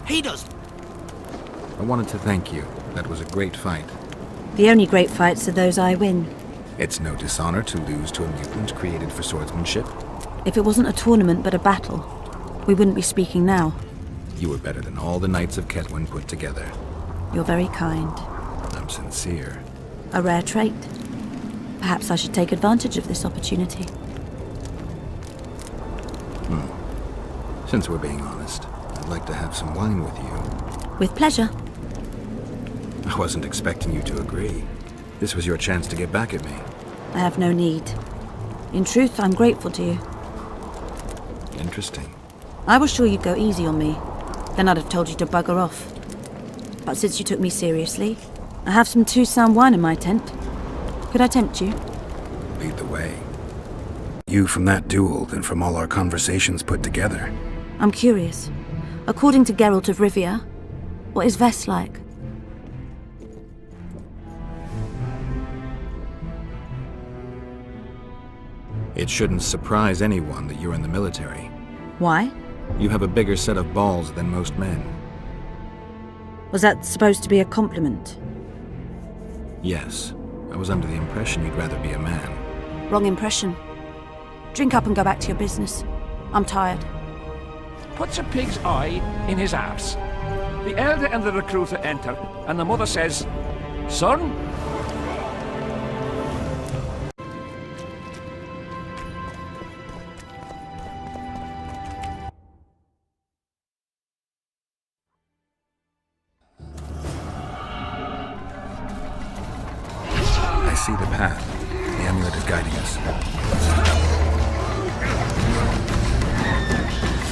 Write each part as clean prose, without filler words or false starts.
He does. I wanted to thank you. That was a great fight. The only great fights are those I win. It's no dishonor to lose to a mutant created for swordsmanship. If it wasn't a tournament but a battle, we wouldn't be speaking now. You were better than all the Knights of Ketwin put together. You're very kind. I'm sincere. A rare trait. Perhaps I should take advantage of this opportunity. Since we're being honest, I'd like to have some wine with you. With pleasure. I wasn't expecting you to agree. This was your chance to get back at me. I have no need. In truth, I'm grateful to you. Interesting. I was sure you'd go easy on me. Then I'd have told you to bugger off. But since you took me seriously, I have some two-sound wine in my tent. Could I tempt you? Lead the way. You from that duel, then from all our conversations put together. I'm curious. According to Geralt of Rivia, what is Vest like? It shouldn't surprise anyone that you're in the military. Why? You have a bigger set of balls than most men. Was that supposed to be a compliment? Yes. I was under the impression you'd rather be a man. Wrong impression. Drink up and go back to your business. I'm tired. Puts a pig's eye in his arse. The elder and the recruiter enter, and the mother says, "Son?" I see the path. The amulet is guiding us.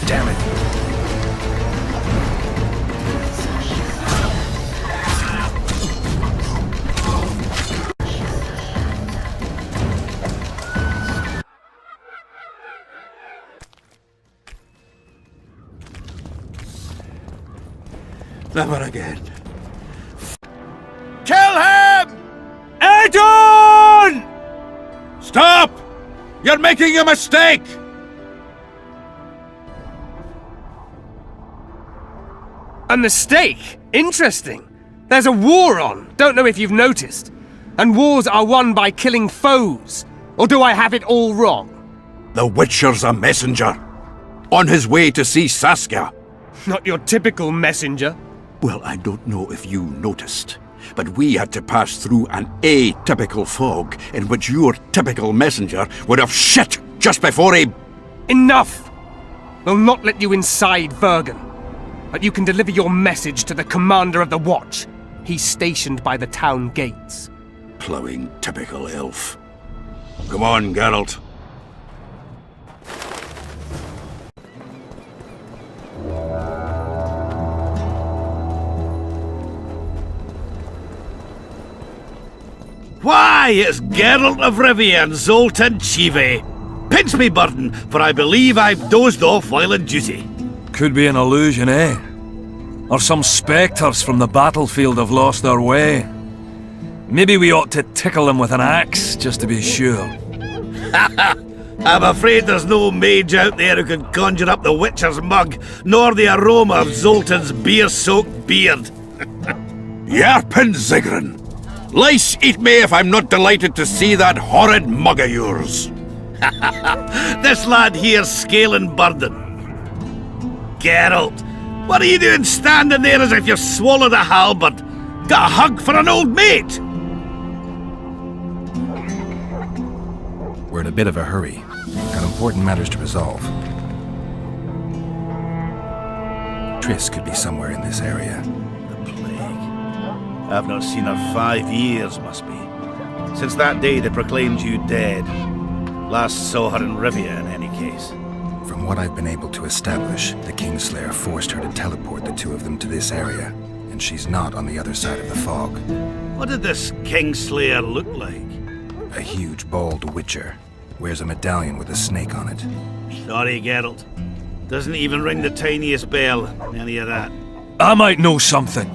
Damn it! Never again. Kill him! Adon! Stop! You're making a mistake! A mistake? Interesting. There's a war on, don't know if you've noticed. And wars are won by killing foes. Or do I have it all wrong? The Witcher's a messenger. On his way to see Saskia. Not your typical messenger. Well, I don't know if you noticed, but we had to pass through an atypical fog in which your typical messenger would have shit just before he... Enough! We'll not let you inside Vergen. But you can deliver your message to the commander of the watch. He's stationed by the town gates. Plowing typical elf. Come on, Geralt. Why, it's Geralt of Rivia and Zoltan Chive. Pinch me, Burden, for I believe I've dozed off while on duty. Could be an illusion, eh? Or some spectres from the battlefield have lost their way. Maybe we ought to tickle them with an axe, just to be sure. I'm afraid there's no mage out there who can conjure up the Witcher's mug, nor the aroma of Zoltan's beer-soaked beard. Yarpin Zigrin! Lice eat me if I'm not delighted to see that horrid mug of yours. This lad here's scaling Burden. Geralt, what are you doing standing there as if you've swallowed a halberd? Got a hug for an old mate? We're in a bit of a hurry. Got important matters to resolve. Triss could be somewhere in this area. The plague. I've not seen her 5 years, must be. Since that day they proclaimed you dead. Last saw her in Rivia, in any case. From what I've been able to establish, the Kingslayer forced her to teleport the two of them to this area, and she's not on the other side of the fog. What did this Kingslayer look like? A huge, bald witcher. Wears a medallion with a snake on it. Sorry, Geralt. Doesn't even ring the tiniest bell, any of that. I might know something.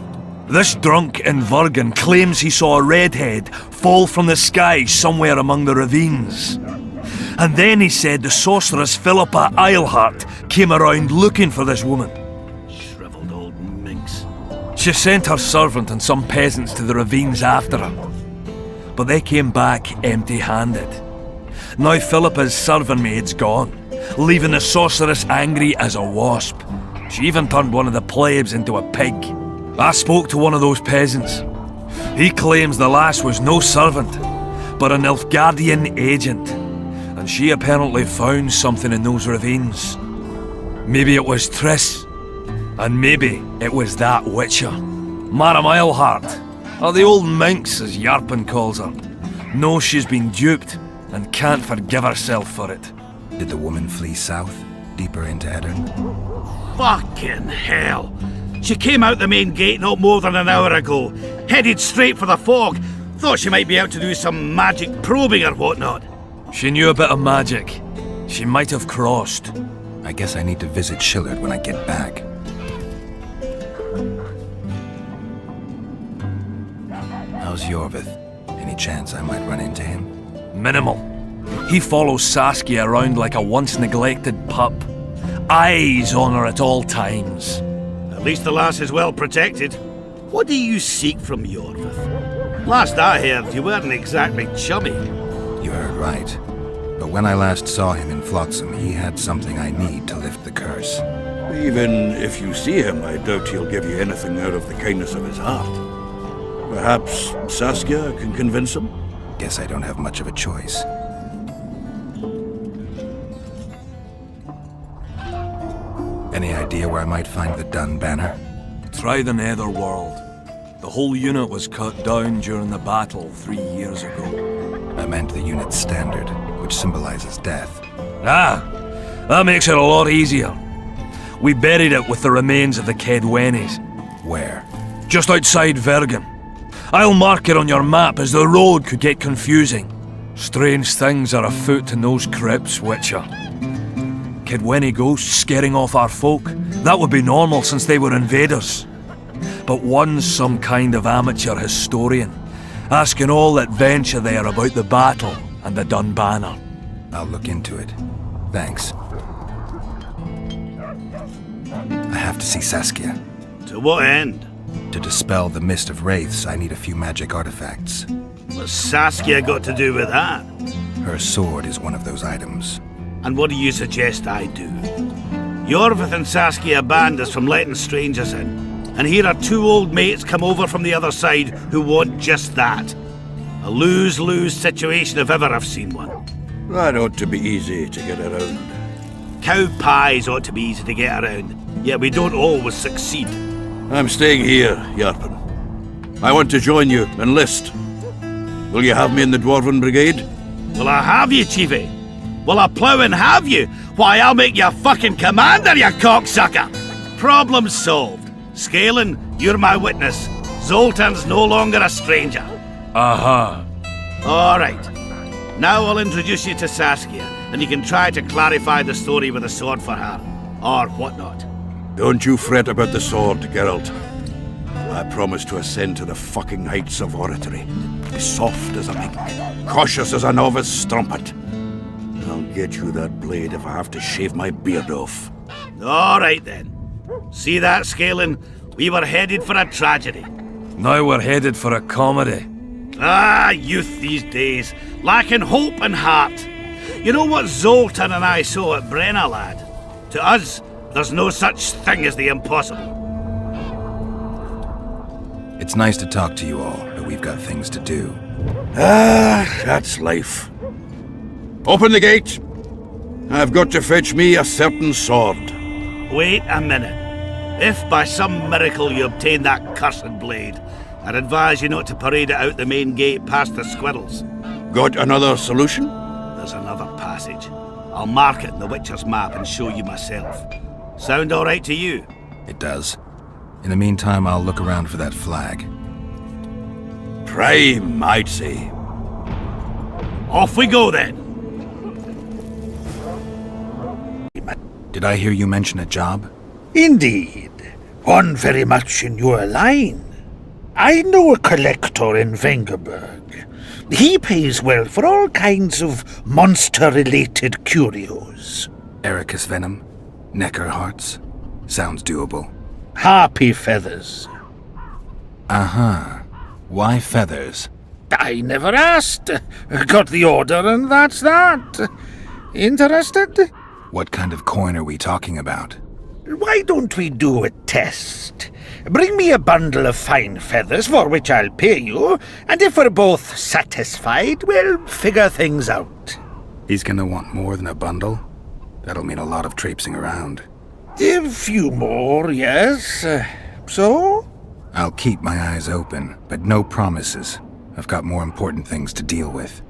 This drunk in Vergen claims he saw a redhead fall from the sky somewhere among the ravines. And then he said the sorceress Philippa Eilhart came around looking for this woman. Crippled old minx. She sent her servant and some peasants to the ravines after her, but they came back empty-handed. Now Philippa's serving maid's gone, leaving the sorceress angry as a wasp. She even turned one of the plebs into a pig. I spoke to one of those peasants. He claims the lass was no servant, but an Nilfgaardian agent, and she apparently found something in those ravines. Maybe it was Triss, and maybe it was that witcher. Madam Eilhart, or the old minx as Yarpen calls her, knows she's been duped and can't forgive herself for it. Did the woman flee south, deeper into Eddern? Fucking hell! She came out the main gate not more than an hour ago, headed straight for the fog. Thought she might be out to do some magic probing or whatnot. She knew a bit of magic. She might have crossed. I guess I need to visit Shillard when I get back. How's Yorvith? Any chance I might run into him? Minimal. He follows Saskia around like a once-neglected pup. Eyes on her at all times. At least the lass is well protected. What do you seek from Yorvith? Last I heard, you weren't exactly chummy. You heard right. But when I last saw him in Flotsam, he had something I need to lift the curse. Even if you see him, I doubt he'll give you anything out of the kindness of his heart. Perhaps Saskia can convince him? Guess I don't have much of a choice. Any idea where I might find the Dun banner? Try the Netherworld. The whole unit was cut down during the battle 3 years ago. I meant the unit's standard, which symbolizes death. Ah, that makes it a lot easier. We buried it with the remains of the Kedwenis. Where? Just outside Vergen. I'll mark it on your map as the road could get confusing. Strange things are afoot in those crypts, Witcher. Kedweni ghosts scaring off our folk. That would be normal since they were invaders. But one's some kind of amateur historian, asking all that venture there about the battle and the Dun banner. I'll look into it. Thanks. I have to see Saskia. To what end? To dispel the mist of wraiths, I need a few magic artifacts. What's Saskia got to do with that? Her sword is one of those items. And what do you suggest I do? Yorvith and Saskia banned us from letting strangers in, and here are two old mates come over from the other side who want just that. A lose-lose situation if ever I've seen one. That ought to be easy to get around. Cow pies ought to be easy to get around, yet we don't always succeed. I'm staying here, Yarpen. I want to join you, enlist. Will you have me in the Dwarven Brigade? Will I have you, Chiefy? Will I plough and have you? Why, I'll make you a fucking commander, you cocksucker! Problem solved. Scaelan, you're my witness. Zoltan's no longer a stranger. Aha. Alright. Now I'll introduce you to Saskia, and you can try to clarify the story with a sword for her. Or whatnot. Don't you fret about the sword, Geralt. I promise to ascend to the fucking heights of oratory. Be soft as a mink, cautious as a novice strumpet. I'll get you that blade if I have to shave my beard off. Alright then. See that, Scaelan? We were headed for a tragedy. Now we're headed for a comedy. Ah, youth these days, lacking hope and heart. You know what Zoltan and I saw at Brenna, lad? To us, there's no such thing as the impossible. It's nice to talk to you all, but we've got things to do. Ah, that's life. Open the gate. I've got to fetch me a certain sword. Wait a minute. If by some miracle you obtain that cursed blade, I'd advise you not to parade it out the main gate past the squirrels. Got another solution? There's another passage. I'll mark it in the Witcher's map and show you myself. Sound all right to you? It does. In the meantime, I'll look around for that flag. Prime, I'd say. Off we go then. Did I hear you mention a job? Indeed. One very much in your line. I know a collector in Vengerberg. He pays well for all kinds of monster-related curios. Ericus venom? Necker hearts? Sounds doable. Harpy feathers. Uh-huh. Why feathers? I never asked. Got the order and that's that. Interested? What kind of coin are we talking about? Why don't we do a test? Bring me a bundle of fine feathers for which I'll pay you, and if we're both satisfied, we'll figure things out. He's gonna want more than a bundle? That'll mean a lot of traipsing around. A few more, yes. So? I'll keep my eyes open, but no promises. I've got more important things to deal with.